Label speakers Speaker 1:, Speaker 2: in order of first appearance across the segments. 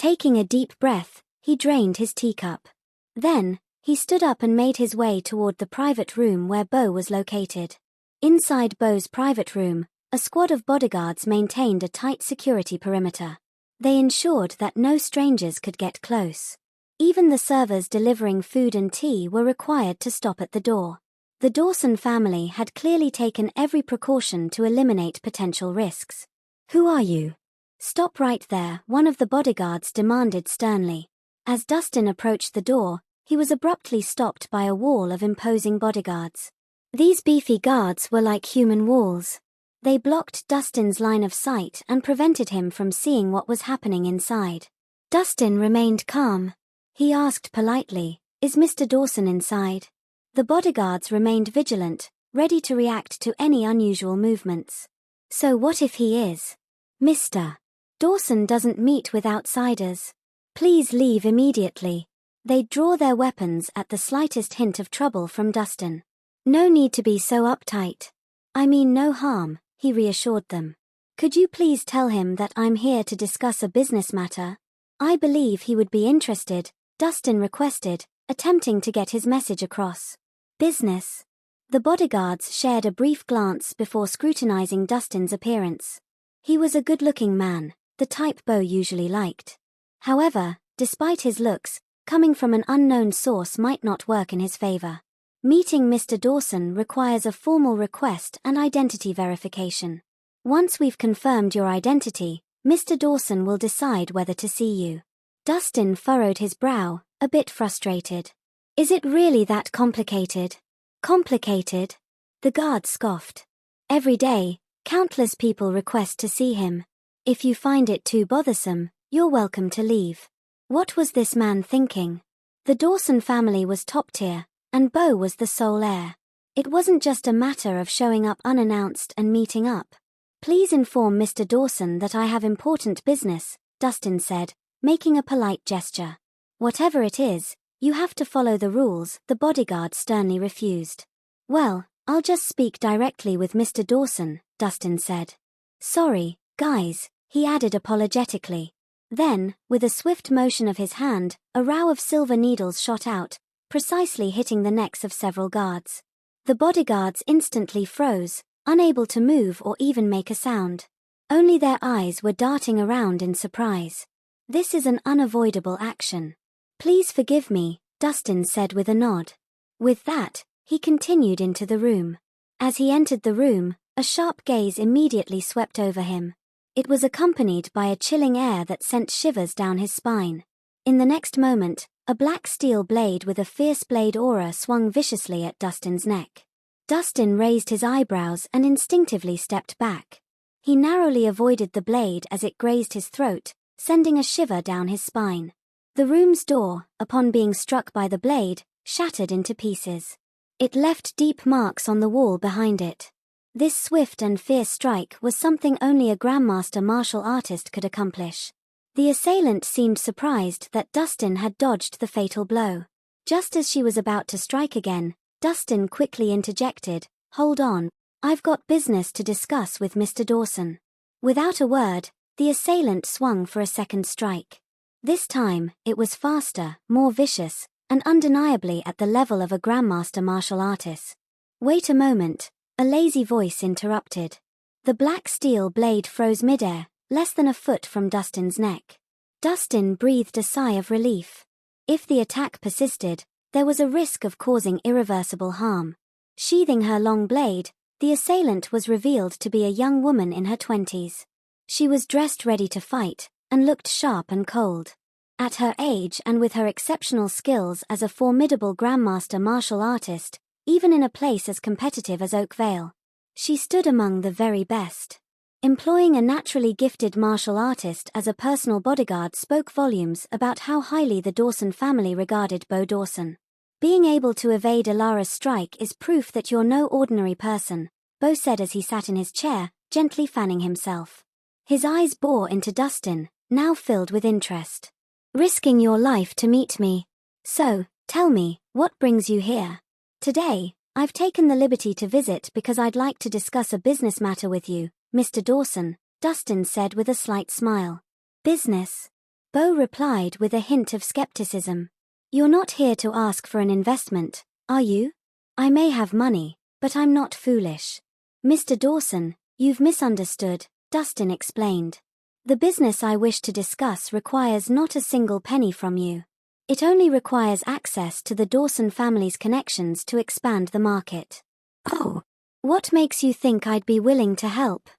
Speaker 1: Taking a deep breath, he drained his teacup. Then, he stood up and made his way toward the private room where Bo was located. Inside Bo's private room, a squad of bodyguards maintained a tight security perimeter. They ensured that no strangers could get close. Even the servers delivering food and tea were required to stop at the door. The Dawson family had clearly taken every precaution to eliminate potential risks. "Who are you?" "Stop right there," one of the bodyguards demanded sternly. As Dustin approached the door, he was abruptly stopped by a wall of imposing bodyguards. These beefy guards were like human walls. They blocked Dustin's line of sight and prevented him from seeing what was happening inside. Dustin remained calm. He asked politely, "Is Mr. Dawson inside?" The bodyguards remained vigilant, ready to react to any unusual movements. "So what if he is? Mr. Dawson doesn't meet with outsiders. Please leave immediately." They'd draw their weapons at the slightest hint of trouble from Dustin. "No need to be so uptight. I mean no harm," he reassured them. "Could you please tell him that I'm here to discuss a business matter?" "I believe he would be interested," Dustin requested, attempting to get his message across. "Business?" The bodyguards shared a brief glance before scrutinizing Dustin's appearance. He was a good-looking man, the type Bo usually liked. However, despite his looks, coming from an unknown source might not work in his favor. Meeting Mr. Dawson requires a formal request and identity verification. Once we've confirmed your identity, Mr. Dawson will decide whether to see you. Dustin furrowed his brow, a bit frustrated. "Is it really that complicated?" "Complicated?" The guard scoffed. "Every day, countless people request to see him. If you find it too bothersome, you're welcome to leave." What was this man thinking? The Dawson family was top tier, and Bo was the sole heir. It wasn't just a matter of showing up unannounced and meeting up. "Please inform Mr. Dawson that I have important business," Dustin said, making a polite gesture. "Whatever it is, you have to follow the rules," the bodyguard sternly refused. "Well, I'll just speak directly with Mr. Dawson," Dustin said. "Sorry, guys," he added apologetically. Then, with a swift motion of his hand, a row of silver needles shot out, precisely hitting the necks of several guards. The bodyguards instantly froze, unable to move or even make a sound. Only their eyes were darting around in surprise. "This is an unavoidable action. Please forgive me," Dustin said with a nod. With that, he continued into the room. As he entered the room, a sharp gaze immediately swept over him. It was accompanied by a chilling air that sent shivers down his spine. In the next moment, a black steel blade with a fierce blade aura swung viciously at Dustin's neck. Dustin raised his eyebrows and instinctively stepped back. He narrowly avoided the blade as it grazed his throat, sending a shiver down his spine. The room's door, upon being struck by the blade, shattered into pieces. It left deep marks on the wall behind it. This swift and fierce strike was something only a Grandmaster martial artist could accomplish. The assailant seemed surprised that Dustin had dodged the fatal blow. Just as she was about to strike again, Dustin quickly interjected, "Hold on, I've got business to discuss with Mr. Dawson." Without a word, the assailant swung for a second strike. This time, it was faster, more vicious, and undeniably at the level of a Grandmaster martial artist. "Wait a moment," a lazy voice interrupted. The black steel blade froze midair, less than a foot from Dustin's neck. Dustin breathed a sigh of relief. If the attack persisted, there was a risk of causing irreversible harm. Sheathing her long blade, the assailant was revealed to be a young woman in her 20s. She was dressed ready to fight, and looked sharp and cold. At her age and with her exceptional skills as a formidable Grandmaster martial artist, even in a place as competitive as Oakvale, she stood among the very best. Employing a naturally gifted martial artist as a personal bodyguard spoke volumes about how highly the Dawson family regarded Bo Dawson. "Being able to evade Alara's strike is proof that you're no ordinary person," Bo said as he sat in his chair, gently fanning himself. His eyes bore into Dustin, now filled with interest. "Risking your life to meet me. So, tell me, what brings you here?" "Today, I've taken the liberty to visit because I'd like to discuss a business matter with you, Mr. Dawson," Dustin said with a slight smile. "Business?" Bo replied with a hint of skepticism. You're not here to ask for an investment, are you? I may have money, but I'm not foolish. Mr. Dawson, you've misunderstood, Dustin explained. The business I wish to discuss requires not a single penny from you. It only requires access to the Dawson family's connections to expand the market. Oh, what makes you think I'd be willing to help?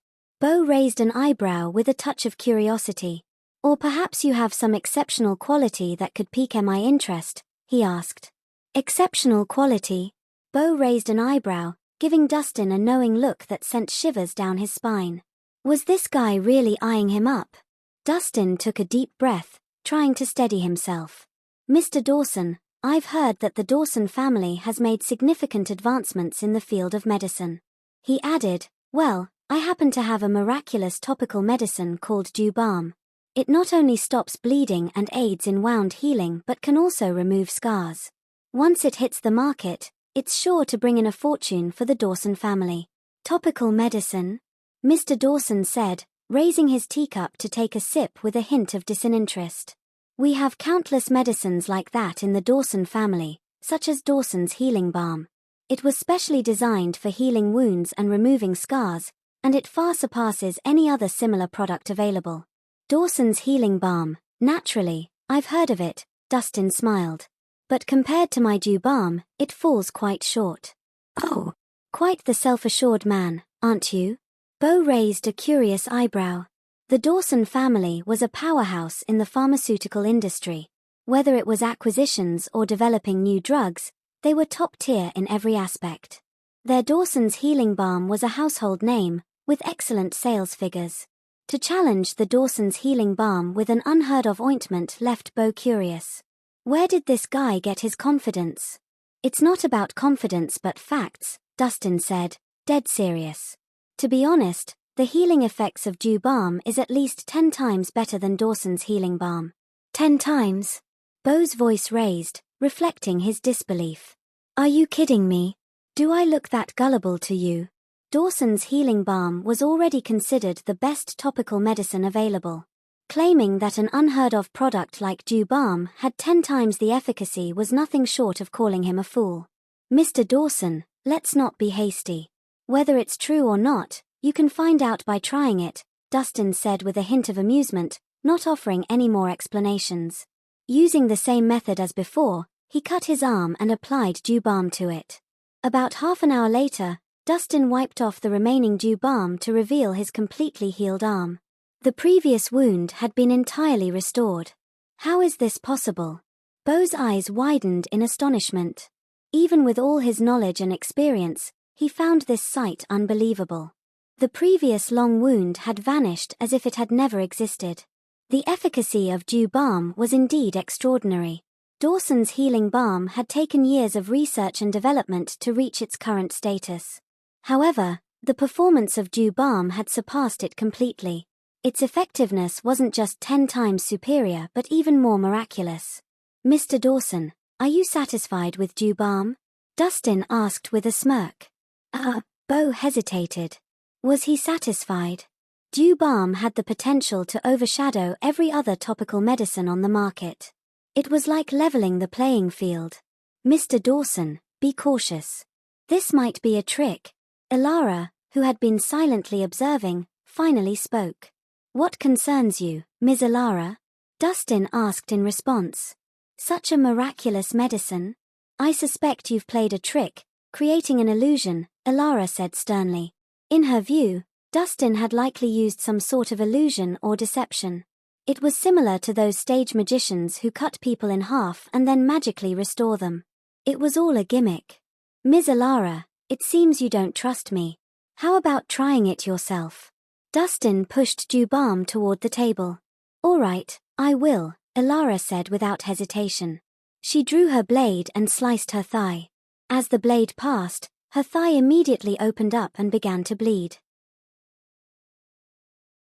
Speaker 1: Bo raised an eyebrow with a touch of curiosity. Or perhaps you have some exceptional quality that could pique my interest, he asked. Exceptional quality? Bo raised an eyebrow, giving Dustin a knowing look that sent shivers down his spine. Was this guy really eyeing him up? Dustin took a deep breath, trying to steady himself. Mr. Dawson, I've heard that the Dawson family has made significant advancements in the field of medicine. He added, well, I happen to have a miraculous topical medicine called Dew Balm. It not only stops bleeding and aids in wound healing but can also remove scars. Once it hits the market, it's sure to bring in a fortune for the Dawson family. Topical medicine? Mr. Dawson said, raising his teacup to take a sip with a hint of disinterest. We have countless medicines like that in the Dawson family, such as Dawson's Healing Balm. It was specially designed for healing wounds and removing scars, and it far surpasses any other similar product available. Dawson's Healing Balm, naturally, I've heard of it, Dustin smiled. But compared to my Dew Balm, it falls quite short. Oh, quite the self-assured man, aren't you? Bo raised a curious eyebrow. The Dawson family was a powerhouse in the pharmaceutical industry. Whether it was acquisitions or developing new drugs, they were top tier in every aspect. Their Dawson's Healing Balm was a household name, with excellent sales figures. To challenge the Dawson's Healing Balm with an unheard-of ointment left Bo curious. Where did this guy get his confidence? It's not about confidence but facts, Dustin said, dead serious. To be honest, the healing effects of Dew Balm is at least 10 times better than Dawson's Healing Balm. 10 times? Bo's voice raised, reflecting his disbelief. Are you kidding me? Do I look that gullible to you? Dawson's Healing Balm was already considered the best topical medicine available. Claiming that an unheard-of product like Dew Balm had 10 times the efficacy was nothing short of calling him a fool. Mr. Dawson, let's not be hasty. Whether it's true or not, you can find out by trying it, Dustin said with a hint of amusement, not offering any more explanations. Using the same method as before, he cut his arm and applied Dew Balm to it. About half an hour later, Dustin wiped off the remaining Dew Balm to reveal his completely healed arm. The previous wound had been entirely restored. How is this possible? Bo's eyes widened in astonishment. Even with all his knowledge and experience, he found this sight unbelievable. The previous long wound had vanished as if it had never existed. The efficacy of Dew Balm was indeed extraordinary. Dawson's Healing Balm had taken years of research and development to reach its current status. However, the performance of Dew Balm had surpassed it completely. Its effectiveness wasn't just 10 times superior but even more miraculous. Mr. Dawson, are you satisfied with Dew Balm? Dustin asked with a smirk. Bo hesitated. Was he satisfied? Dew Balm had the potential to overshadow every other topical medicine on the market. It was like leveling the playing field. Mr. Dawson, be cautious. This might be a trick. Elara, who had been silently observing, finally spoke. What concerns you, Ms. Elara? Dustin asked in response. Such a miraculous medicine? I suspect you've played a trick, creating an illusion, Elara said sternly. In her view, Dustin had likely used some sort of illusion or deception. It was similar to those stage magicians who cut people in half and then magically restore them. It was all a gimmick. Ms. Elara, it seems you don't trust me. How about trying it yourself? Dustin pushed Dew Balm toward the table. All right, I will, Elara said without hesitation. She drew her blade and sliced her thigh. As the blade passed, her thigh immediately opened up and began to bleed.